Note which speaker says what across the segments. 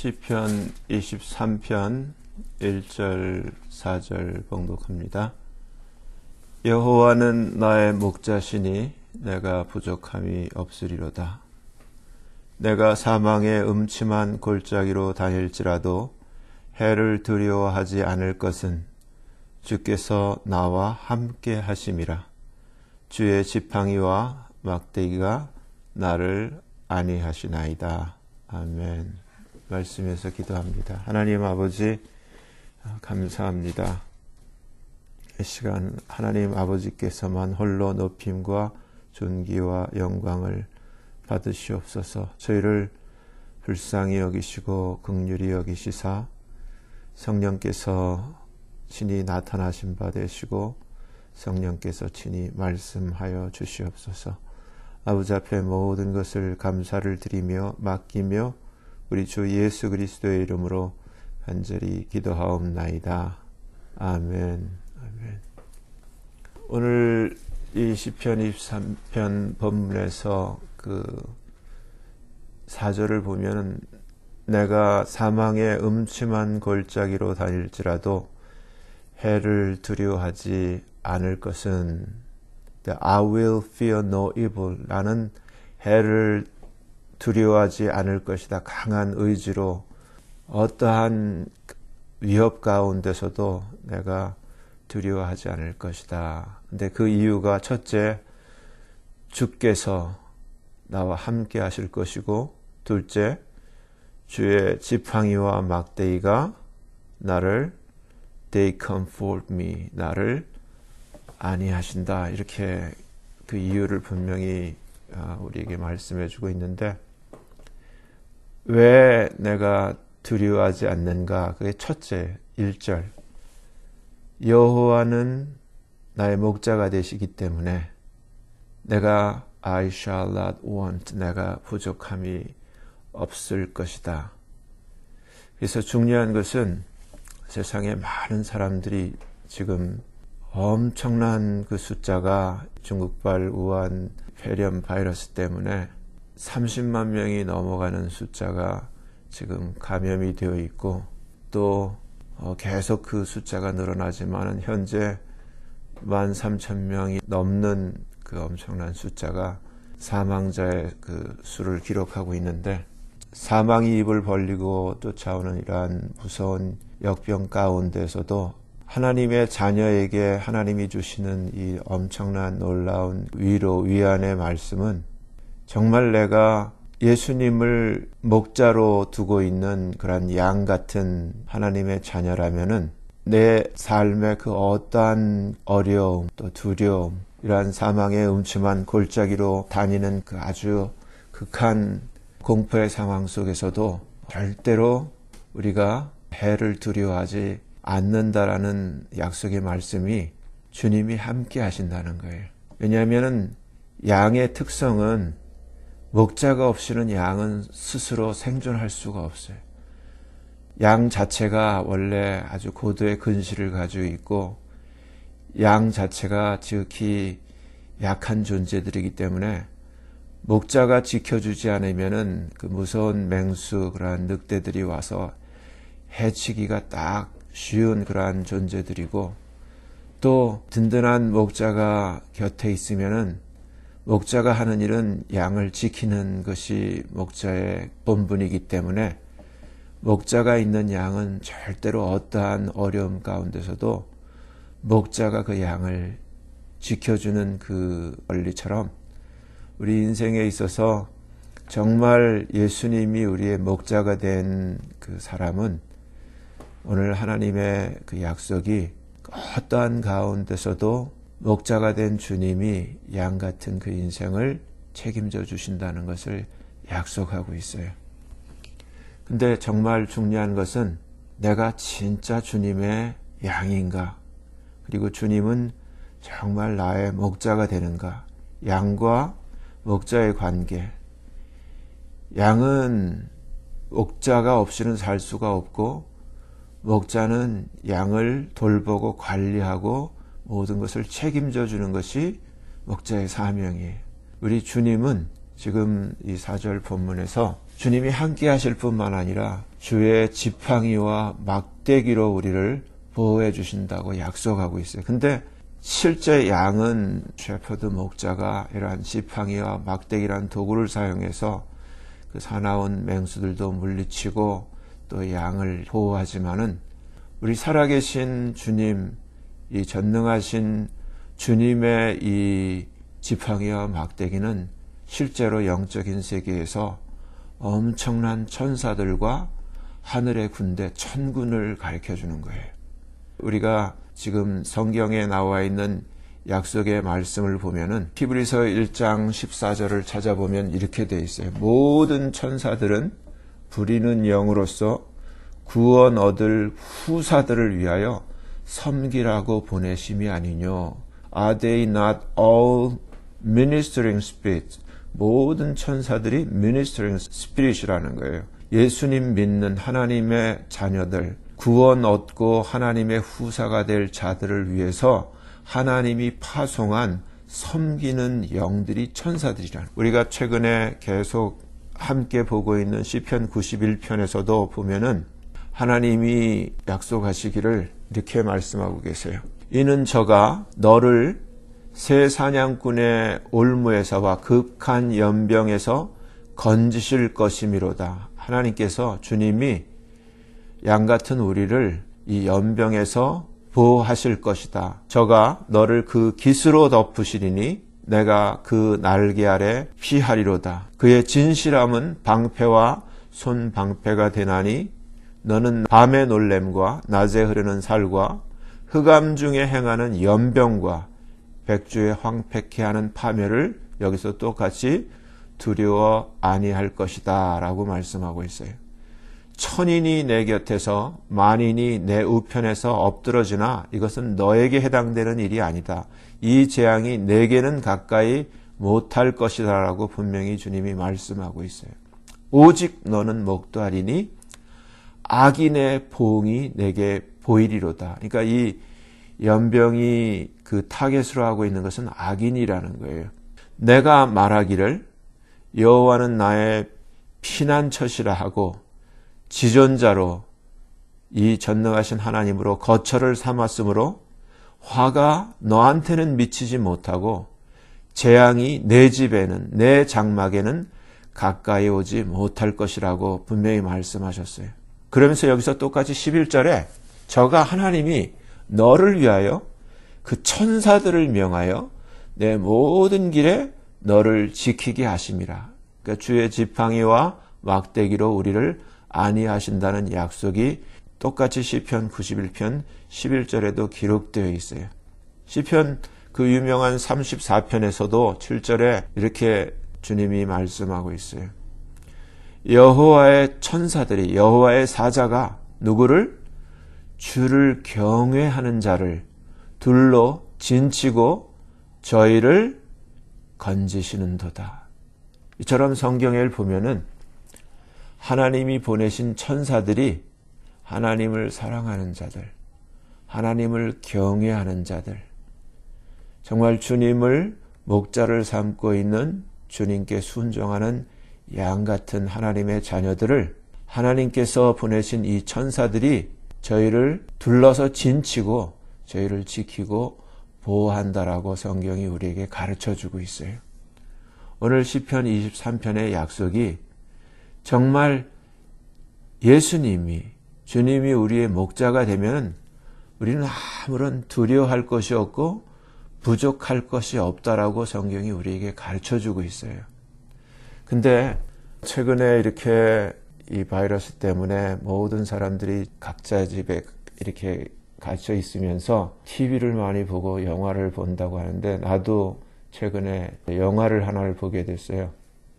Speaker 1: 시편 23편 1절 4절 봉독합니다. 여호와는 나의 목자시니 내가 부족함이 없으리로다. 내가 사망의 음침한 골짜기로 다닐지라도 해를 두려워하지 않을 것은 주께서 나와 함께 하심이라. 주의 지팡이와 막대기가 나를 안위하시나이다. 아멘. 말씀에서 기도합니다. 하나님 아버지, 감사합니다. 이 시간 하나님 아버지께서만 홀로 높임과 존귀와 영광을 받으시옵소서. 저희를 불쌍히 여기시고 긍휼히 여기시사 성령께서 친히 나타나신 바 되시고 성령께서 친히 말씀하여 주시옵소서. 아버지 앞에 모든 것을 감사를 드리며 맡기며 우리 주 예수 그리스도의 이름으로 간절히 기도하옵나이다. 아멘. 아멘. 오늘 이 시편 23편 본문에서 그 4절을 보면 내가 사망의 음침한 골짜기로 다닐지라도 해를 두려워하지 않을 것은 I will fear no evil. 나는 해를 두려워하지 않을 것이다. 강한 의지로 어떠한 위협 가운데서도 내가 두려워하지 않을 것이다. 근데 그 이유가 첫째, 주께서 나와 함께 하실 것이고, 둘째, 주의 지팡이와 막대기가 나를 they comfort me. 나를 안위하신다. 이렇게 그 이유를 분명히 우리에게 말씀해 주고 있는데, 왜 내가 두려워하지 않는가? 그게 첫째 1절. 여호와는 나의 목자가 되시기 때문에 내가 I shall not want. 내가 부족함이 없을 것이다. 그래서 중요한 것은 세상에 많은 사람들이 지금 엄청난 그 숫자가 중국발 우한 폐렴 바이러스 때문에 30만 명이 넘어가는 숫자가 지금 감염이 되어 있고, 또 계속 그 숫자가 늘어나지만 현재 13,000명이 넘는 그 엄청난 숫자가 사망자의 그 수를 기록하고 있는데, 사망이 입을 벌리고 쫓아오는 이러한 무서운 역병 가운데서도 하나님의 자녀에게 하나님이 주시는 이 엄청난 놀라운 위로, 위안의 말씀은 정말 내가 예수님을 목자로 두고 있는 그런 양 같은 하나님의 자녀라면은 내 삶의 그 어떠한 어려움, 또 두려움, 이러한 사망의 음침한 골짜기로 다니는 그 아주 극한 공포의 상황 속에서도 절대로 우리가 해를 두려워하지 않는다라는 약속의 말씀이 주님이 함께 하신다는 거예요. 왜냐하면 양의 특성은 목자가 없이는 양은 스스로 생존할 수가 없어요. 양 자체가 원래 아주 고도의 근시를 가지고 있고, 양 자체가 지극히 약한 존재들이기 때문에 목자가 지켜주지 않으면은 그 무서운 맹수, 그러한 늑대들이 와서 해치기가 딱 쉬운 그러한 존재들이고, 또 든든한 목자가 곁에 있으면은 목자가 하는 일은 양을 지키는 것이 목자의 본분이기 때문에 목자가 있는 양은 절대로 어떠한 어려움 가운데서도 목자가 그 양을 지켜주는 그 원리처럼 우리 인생에 있어서 정말 예수님이 우리의 목자가 된 그 사람은 오늘 하나님의 그 약속이 어떠한 가운데서도 목자가 된 주님이 양 같은 그 인생을 책임져 주신다는 것을 약속하고 있어요. 근데 정말 중요한 것은 내가 진짜 주님의 양인가? 그리고 주님은 정말 나의 목자가 되는가? 양과 목자의 관계. 양은 목자가 없이는 살 수가 없고, 목자는 양을 돌보고 관리하고 모든 것을 책임져 주는 것이 목자의 사명이에요. 우리 주님은 지금 이 4절 본문에서 주님이 함께 하실 뿐만 아니라 주의 지팡이와 막대기로 우리를 보호해 주신다고 약속하고 있어요. 근데 실제 양은 셰퍼드 목자가 이러한 지팡이와 막대기란 도구를 사용해서 그 사나운 맹수들도 물리치고 또 양을 보호하지만은 우리 살아계신 주님, 이 전능하신 주님의 이 지팡이와 막대기는 실제로 영적인 세계에서 엄청난 천사들과 하늘의 군대, 천군을 가르쳐 주는 거예요. 우리가 지금 성경에 나와 있는 약속의 말씀을 보면은 히브리서 1장 14절을 찾아보면 이렇게 돼 있어요. 모든 천사들은 부리는 영으로서 구원 얻을 후사들을 위하여 섬기라고 보내심이 아니뇨. Are they not all ministering spirits? 모든 천사들이 ministering spirit이라는 거예요. 예수님 믿는 하나님의 자녀들, 구원 얻고 하나님의 후사가 될 자들을 위해서 하나님이 파송한 섬기는 영들이 천사들이라는. 우리가 최근에 계속 함께 보고 있는 시편 91편에서도 보면은 하나님이 약속하시기를 이렇게 말씀하고 계세요. 이는 저가 너를 새 사냥꾼의 올무에서와 극한 연병에서 건지실 것이미로다. 하나님께서 주님이 양같은 우리를 이 연병에서 보호하실 것이다. 저가 너를 그 깃으로 덮으시리니 내가 그 날개 아래 피하리로다. 그의 진실함은 방패와 손방패가 되나니 너는 밤의 놀램과 낮에 흐르는 살과 흑암 중에 행하는 연병과 백주에 황폐케 하는 파멸을 여기서 똑같이 두려워 아니할 것이다 라고 말씀하고 있어요. 천인이 내 곁에서 만인이 내 우편에서 엎드러지나 이것은 너에게 해당되는 일이 아니다. 이 재앙이 내게는 가까이 못할 것이다 라고 분명히 주님이 말씀하고 있어요. 오직 너는 목도하리니 악인의 보응이 내게 보이리로다. 그러니까 이 연병이 그 타겟으로 하고 있는 것은 악인이라는 거예요. 내가 말하기를 여호와는 나의 피난처시라 하고 지존자로 이 전능하신 하나님으로 거처를 삼았으므로 화가 너한테는 미치지 못하고 재앙이 내 집에는 내 장막에는 가까이 오지 못할 것이라고 분명히 말씀하셨어요. 그러면서 여기서 똑같이 11절에 저가 하나님이 너를 위하여 그 천사들을 명하여 내 모든 길에 너를 지키게 하심이라. 그러니까 주의 지팡이와 막대기로 우리를 안위하신다는 약속이 똑같이 시편 91편 11절에도 기록되어 있어요. 시편 그 유명한 34편에서도 7절에 이렇게 주님이 말씀하고 있어요. 여호와의 천사들이 여호와의 사자가 누구를? 주를 경외하는 자를 둘로 진치고 저희를 건지시는도다. 이처럼 성경을 보면은 하나님이 보내신 천사들이 하나님을 사랑하는 자들, 하나님을 경외하는 자들, 정말 주님을 목자를 삼고 있는 주님께 순종하는 양 같은 하나님의 자녀들을 하나님께서 보내신 이 천사들이 저희를 둘러서 진치고 저희를 지키고 보호한다라고 성경이 우리에게 가르쳐주고 있어요. 오늘 시편 23편의 약속이 정말 예수님이 주님이 우리의 목자가 되면 우리는 아무런 두려워할 것이 없고 부족할 것이 없다라고 성경이 우리에게 가르쳐주고 있어요. 근데 최근에 이렇게 이 바이러스 때문에 모든 사람들이 각자 집에 이렇게 갇혀 있으면서 TV를 많이 보고 영화를 본다고 하는데 나도 최근에 영화를 하나를 보게 됐어요.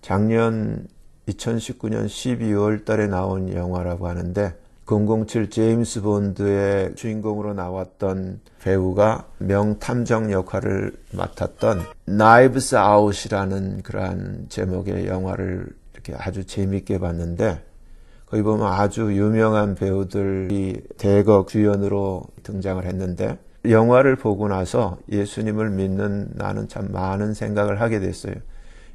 Speaker 1: 작년 2019년 12월 달에 나온 영화라고 하는데 007 제임스 본드의 주인공으로 나왔던 배우가 명탐정 역할을 맡았던 나이브스 아웃이라는 그러한 제목의 영화를 이렇게 아주 재미있게 봤는데 거기 보면 아주 유명한 배우들이 대거 주연으로 등장을 했는데 영화를 보고 나서 예수님을 믿는 나는 참 많은 생각을 하게 됐어요.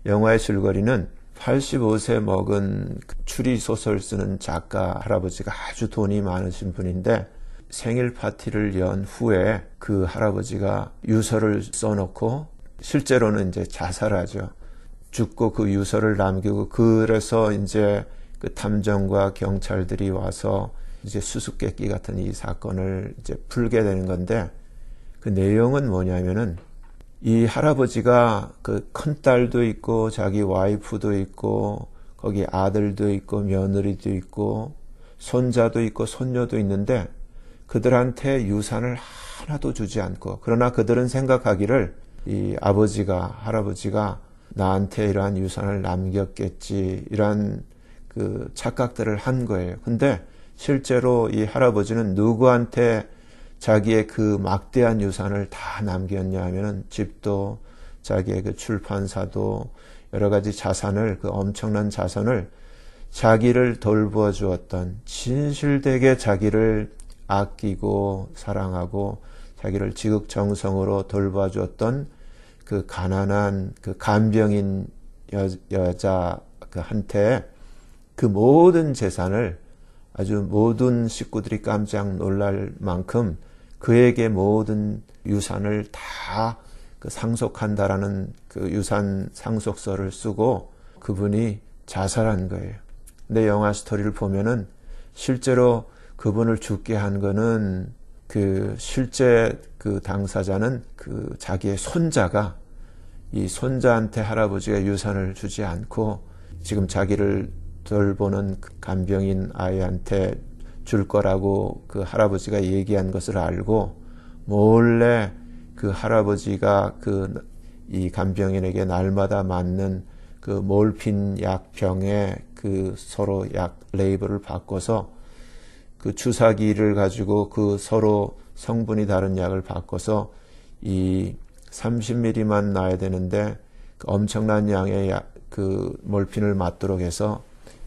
Speaker 1: 영화의 줄거리는 85세 먹은 추리소설 쓰는 작가 할아버지가 아주 돈이 많으신 분인데 생일 파티를 연 후에 그 할아버지가 유서를 써놓고 실제로는 이제 자살하죠. 죽고 그 유서를 남기고 그래서 이제 그 탐정과 경찰들이 와서 이제 수수께끼 같은 이 사건을 이제 풀게 되는 건데 그 내용은 뭐냐면은 이 할아버지가 그 큰딸도 있고 자기 와이프도 있고 거기 아들도 있고 며느리도 있고 손자도 있고 손녀도 있는데 그들한테 유산을 하나도 주지 않고 그러나 그들은 생각하기를 이 아버지가 할아버지가 나한테 이러한 유산을 남겼겠지 이러한 그 착각들을 한 거예요. 근데 실제로 이 할아버지는 누구한테 자기의 그 막대한 유산을 다 남겼냐 하면은 집도 자기의 그 출판사도 여러 가지 자산을 그 엄청난 자산을 자기를 돌보아 주었던 진실되게 자기를 아끼고 사랑하고 자기를 지극정성으로 돌봐 주었던 그 가난한 그 간병인 여자 그 한테 그 모든 재산을 아주 모든 식구들이 깜짝 놀랄 만큼 그에게 모든 유산을 다 그 상속한다라는 그 유산 상속서를 쓰고 그분이 자살한 거예요. 근데 영화 스토리를 보면은 실제로 그분을 죽게 한 거는 그 실제 그 당사자는 그 자기의 손자가 이 손자한테 할아버지가 유산을 주지 않고 지금 자기를 돌보는 그 간병인 아이한테 줄 거라고 그 할아버지가 얘기한 것을 알고 몰래 그 할아버지가 그 이 간병인에게 날마다 맞는 그 몰핀 약병에 그 서로 약 레이블을 바꿔서 그 주사기를 가지고 그 서로 성분이 다른 약을 바꿔서 이 30ml만 놔야 되는데 그 엄청난 양의 그 몰핀을 맞도록 해서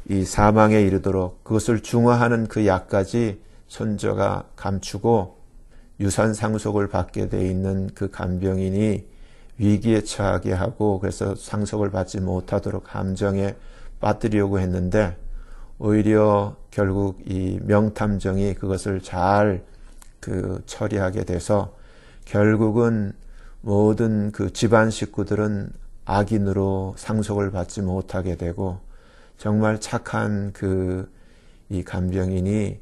Speaker 1: 이 사망에 이르도록 그것을 중화하는 그 약까지 손자가 감추고 유산 상속을 받게 돼 있는 그 간병인이 위기에 처하게 하고 그래서 상속을 받지 못하도록 함정에 빠뜨리려고 했는데 오히려 결국 이 명탐정이 그것을 잘 그 처리하게 돼서 결국은 모든 그 집안 식구들은 악인으로 상속을 받지 못하게 되고 정말 착한 그 이 간병인이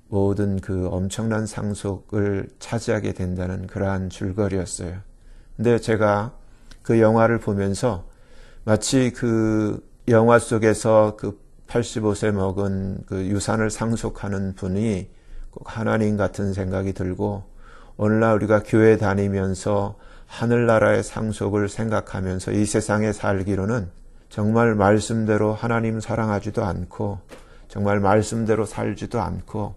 Speaker 1: 모든 그 엄청난 상속을 차지하게 된다는 그러한 줄거리였어요. 근데 제가 그 영화를 보면서 마치 그 영화 속에서 그 85세 먹은 그 유산을 상속하는 분이 꼭 하나님 같은 생각이 들고 오늘날 우리가 교회 다니면서 하늘나라의 상속을 생각하면서 이 세상에 살기로는 정말 말씀대로 하나님 사랑하지도 않고 정말 말씀대로 살지도 않고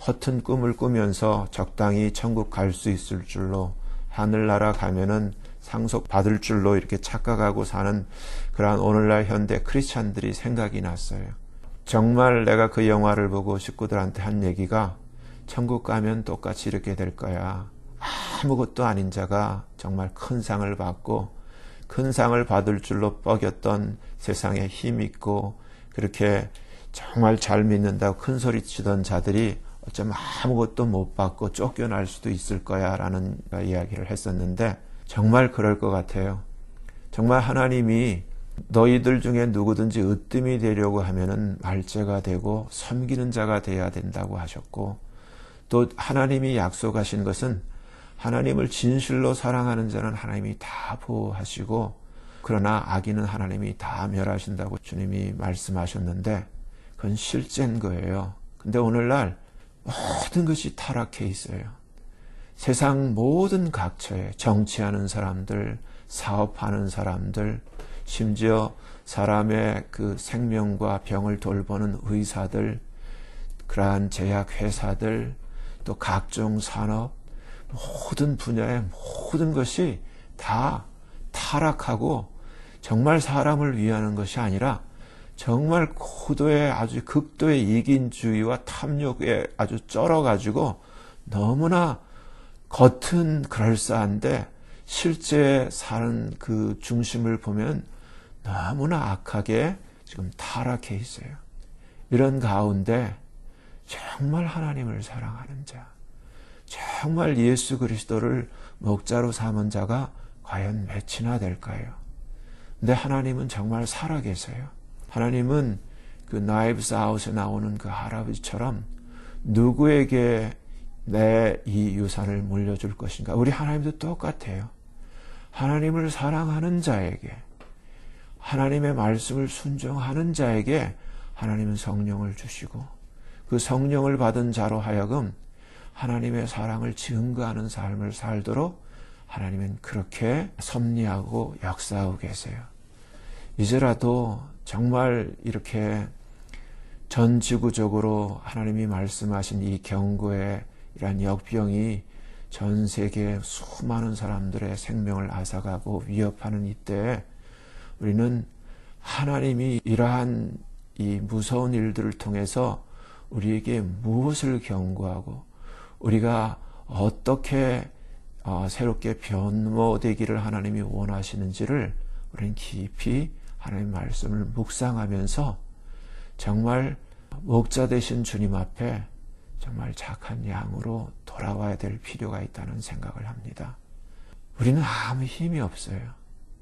Speaker 1: 허튼 꿈을 꾸면서 적당히 천국 갈 수 있을 줄로 하늘나라 가면은 상속 받을 줄로 이렇게 착각하고 사는 그러한 오늘날 현대 크리스찬들이 생각이 났어요. 정말 내가 그 영화를 보고 식구들한테 한 얘기가 천국 가면 똑같이 이렇게 될 거야. 아무것도 아닌 자가 정말 큰 상을 받고 큰 상을 받을 줄로 뻐겼던 세상에 힘있고 그렇게 정말 잘 믿는다고 큰 소리 치던 자들이 어쩌면 아무것도 못 받고 쫓겨날 수도 있을 거야 라는 이야기를 했었는데 정말 그럴 것 같아요. 정말 하나님이 너희들 중에 누구든지 으뜸이 되려고 하면은 말제가 되고 섬기는 자가 돼야 된다고 하셨고 또 하나님이 약속하신 것은 하나님을 진실로 사랑하는 자는 하나님이 다 보호하시고 그러나 악인은 하나님이 다 멸하신다고 주님이 말씀하셨는데 그건 실제인 거예요. 근데 오늘날 모든 것이 타락해 있어요. 세상 모든 각처에 정치하는 사람들, 사업하는 사람들, 심지어 사람의 그 생명과 병을 돌보는 의사들, 그러한 제약회사들, 또 각종 산업, 모든 분야의 모든 것이 다 타락하고 정말 사람을 위하는 것이 아니라 정말 고도의 아주 극도의 이긴주의와 탐욕에 아주 쩔어가지고 너무나 겉은 그럴싸한데 실제 사는 그 중심을 보면 너무나 악하게 지금 타락해 있어요. 이런 가운데 정말 하나님을 사랑하는 자, 정말 예수 그리스도를 목자로 삼은 자가 과연 몇이나 될까요? 근데 하나님은 정말 살아계세요. 하나님은 그 나이브스 아웃에 나오는 그 할아버지처럼 누구에게 내 이 유산을 물려줄 것인가? 우리 하나님도 똑같아요. 하나님을 사랑하는 자에게, 하나님의 말씀을 순종하는 자에게 하나님은 성령을 주시고, 그 성령을 받은 자로 하여금 하나님의 사랑을 증거하는 삶을 살도록 하나님은 그렇게 섭리하고 역사하고 계세요. 이제라도 정말 이렇게 전 지구적으로 하나님이 말씀하신 이 경고의 이란 역병이 전 세계 수많은 사람들의 생명을 앗아가고 위협하는 이때에 우리는 하나님이 이러한 이 무서운 일들을 통해서 우리에게 무엇을 경고하고 우리가 어떻게 새롭게 변모되기를 하나님이 원하시는지를 우리는 깊이 하나님의 말씀을 묵상하면서 정말 목자 되신 주님 앞에 정말 착한 양으로 돌아와야 될 필요가 있다는 생각을 합니다. 우리는 아무 힘이 없어요.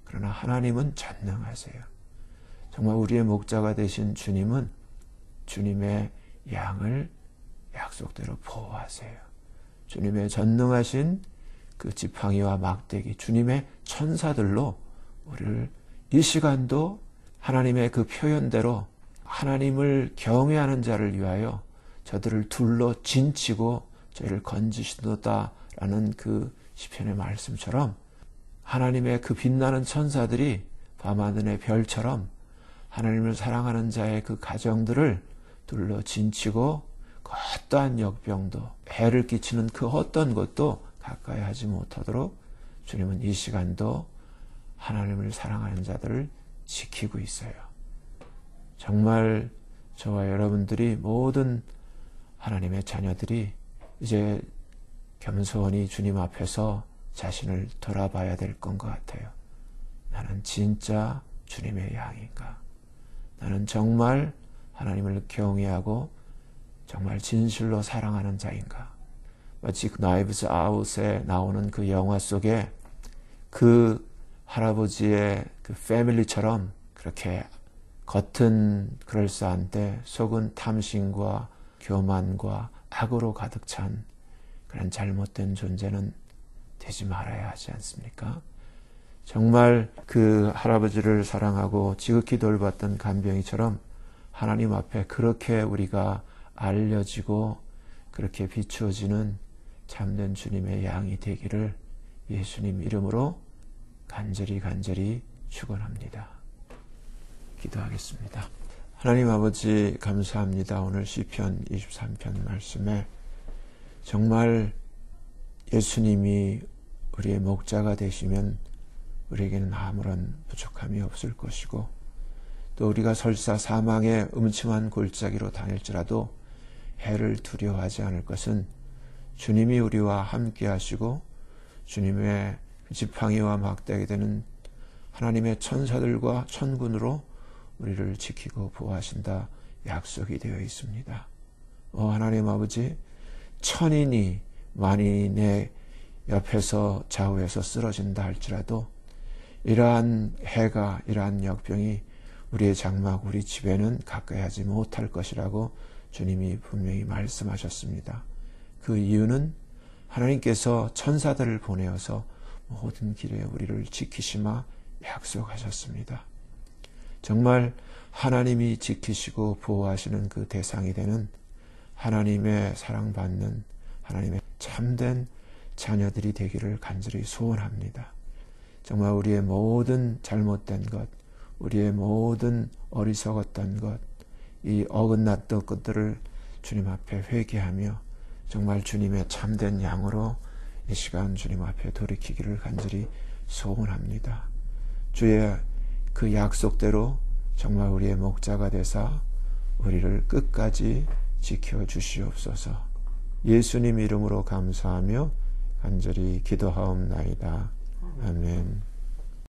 Speaker 1: 그러나 하나님은 전능하세요. 정말 우리의 목자가 되신 주님은 주님의 양을 약속대로 보호하세요. 주님의 전능하신 그 지팡이와 막대기, 주님의 천사들로 우리를 이 시간도 하나님의 그 표현대로 하나님을 경외하는 자를 위하여 저들을 둘러 진치고 저희를 건지시도다라는 그 시편의 말씀처럼 하나님의 그 빛나는 천사들이 밤하늘의 별처럼 하나님을 사랑하는 자의 그 가정들을 둘러 진치고 그 어떠한 역병도 해를 끼치는 그 어떤 것도 가까이 하지 못하도록 주님은 이 시간도 하나님을 사랑하는 자들을 지키고 있어요. 정말 저와 여러분들이 모든 하나님의 자녀들이 이제 겸손히 주님 앞에서 자신을 돌아봐야 될 것 같아요. 나는 진짜 주님의 양인가? 나는 정말 하나님을 경외하고 정말 진실로 사랑하는 자인가? 마치 나이브스 아웃에 나오는 그 영화 속에 그 할아버지의 그 패밀리처럼 그렇게 겉은 그럴싸한데 속은 탐심과 교만과 악으로 가득 찬 그런 잘못된 존재는 되지 말아야 하지 않습니까? 정말 그 할아버지를 사랑하고 지극히 돌봤던 간병이처럼 하나님 앞에 그렇게 우리가 알려지고 그렇게 비추어지는 참된 주님의 양이 되기를 예수님 이름으로 간절히 축원합니다. 기도하겠습니다. 하나님 아버지 감사합니다. 오늘 시편 23편 말씀에 정말 예수님이 우리의 목자가 되시면 우리에게는 아무런 부족함이 없을 것이고 또 우리가 설사 사망의 음침한 골짜기로 다닐지라도 해를 두려워하지 않을 것은 주님이 우리와 함께 하시고 주님의 지팡이와 막대기 되는 하나님의 천사들과 천군으로 우리를 지키고 보호하신다 약속이 되어 있습니다. 하나님 아버지, 천인이 만인이 내 옆에서 좌우에서 쓰러진다 할지라도 이러한 해가 이러한 역병이 우리의 장막 우리 집에는 가까이 하지 못할 것이라고 주님이 분명히 말씀하셨습니다. 그 이유는 하나님께서 천사들을 보내어서 모든 길에 우리를 지키시마 약속하셨습니다. 정말 하나님이 지키시고 보호하시는 그 대상이 되는 하나님의 사랑받는 하나님의 참된 자녀들이 되기를 간절히 소원합니다. 정말 우리의 모든 잘못된 것, 우리의 모든 어리석었던 것, 이 어긋났던 것들을 주님 앞에 회개하며 정말 주님의 참된 양으로 이 시간 주님 앞에 돌이키기를 간절히 소원합니다. 주의 그 약속대로 정말 우리의 목자가 되사 우리를 끝까지 지켜주시옵소서. 예수님 이름으로 감사하며 간절히 기도하옵나이다. 아멘.